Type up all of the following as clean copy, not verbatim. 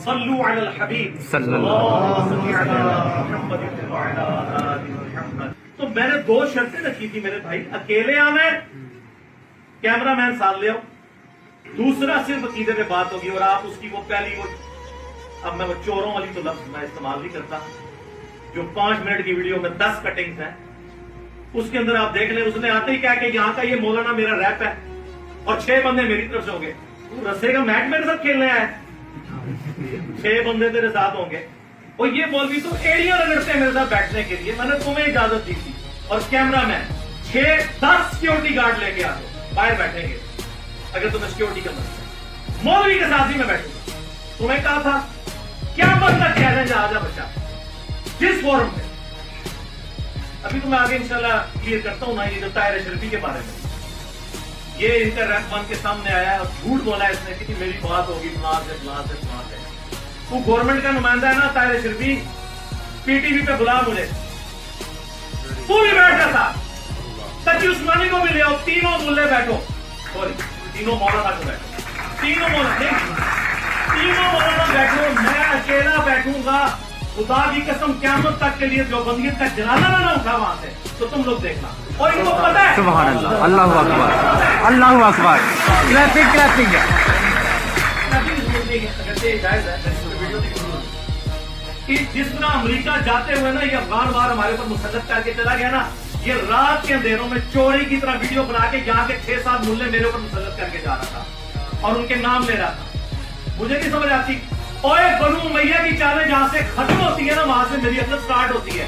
صلو علی الحبیب صلی اللہ محمد وعلی آل محمد. تو میں نے 2 شرطیں رکھی تھی میرے بھائی. اکیلے آنا ہے, کیمرہ مین ساتھ لے آؤ. دوسرا صرف عقیدے پہ بات ہوگی, اور آپ اس کی وہ پہلی اب میں وہ چوروں والی تو لفظ میں استعمال نہیں کرتا, جو 5 منٹ کی ویڈیو میں 10 کٹنگز ہیں, اس کے اندر آپ دیکھ لیں. اس نے آتے ہی کہا کہ یہاں کا یہ مولانا میرا ریپ ہے اور 6 بندے میری طرف سے ہوں گے. تو رسے کا میچ میرے ساتھ کھیلنے آیا ہے, 6 بندے تیرے ساتھ ہوں گے. اور یہ مولوی تو ایڑیاں رگڑتے ہیں میرے ساتھ بیٹھنے کے لیے. میں نے تمہیں اجازت دی تھی, اور کیمرہ مین 6-10 سیکورٹی گارڈ لے کے آ جاؤ, باہر بیٹھیں گے اگر تمہیں سیکورٹی کا مسئلہ. مولوی کے ساتھ ہی میں بیٹھوں گا. تمہیں کہا تھا کیا مطلب چیلنج آ جا بچہ جس فورم پہ. ابھی تو میں آگے انشاءاللہ کلیئر کرتا ہوں نا, یہ جو طاہر اشرفی کے بارے میں, یہ ان کا ریپ بن کے سامنے آیا ہے اور جھوٹ بولا ہے اس نے کہ میری بات ہوگی فلاں سے فلاں سے فلاں سے. تو گورنمنٹ کا نمائندہ ہے نا طاہر اشرفی, پی ٹی وی پہ بلا مجھے, تو بھی بیٹھ جا تھا. تقی عثمانی کو بھی لے آؤ, تینوں ملے بیٹھو, سوری تینوں مولانا کو بیٹھو, تینوں مولانا بیٹھو. میں اکیلا بیٹھوں گا, خدا کی قسم قیامت تک کے لیے جو بندیت کا جنازہ نہ اٹھا وہاں سے, تو تم لوگ دیکھنا. اور ان کو پتہ ہے, سبحان اللہ, اللہ اکبر, اللہ اکبر. کلیپنگ جس طرح امریکہ جاتے ہوئے نا یہ افغان وار ہمارے اوپر مسلط کر کے چلا گیا نا, یہ رات کے اندھیروں میں چوری کی طرح ویڈیو بنا کے یہاں کے 6-7 ملے میرے اوپر مسلط کر کے جا رہا تھا اور ان کے نام لے رہا تھا. مجھے نہیں سمجھ آتی, اوے بنو امیہ کی چالیں جہاں سے ختم ہوتی ہے نا, وہاں سے میری عقل سٹارٹ ہوتی ہے.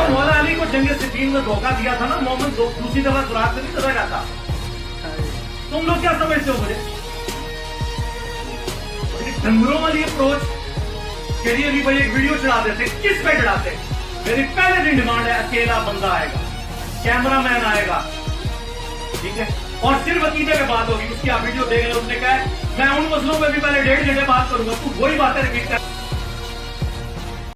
مولا علی کو جنگ صفین میں دھوکہ دیا تھا نا, محمد دوسری دفعہ سراغ سے نہیں چلا جاتا. تم لوگ کیا سمجھتے ہو مجھے ڈنگروں والی اپروچ کے لیے بھی بھائی ایک ویڈیو چڑھا دیتے. کس پہ چڑھاتے؟ میری پہلے دن ڈیمانڈ ہے, اکیلا بندہ آئے گا, کیمرہ مین آئے گا, ٹھیک ہے, اور صرف عقیدے پہ بات ہوگی. اس کی آپ ویڈیو دیکھ لیں, اس نے کہا ہے میں ان مسئلوں پہ بھی پہلے 1.5 گھنٹے بات کروں گا. تو وہی باتیں ریپیٹ کر.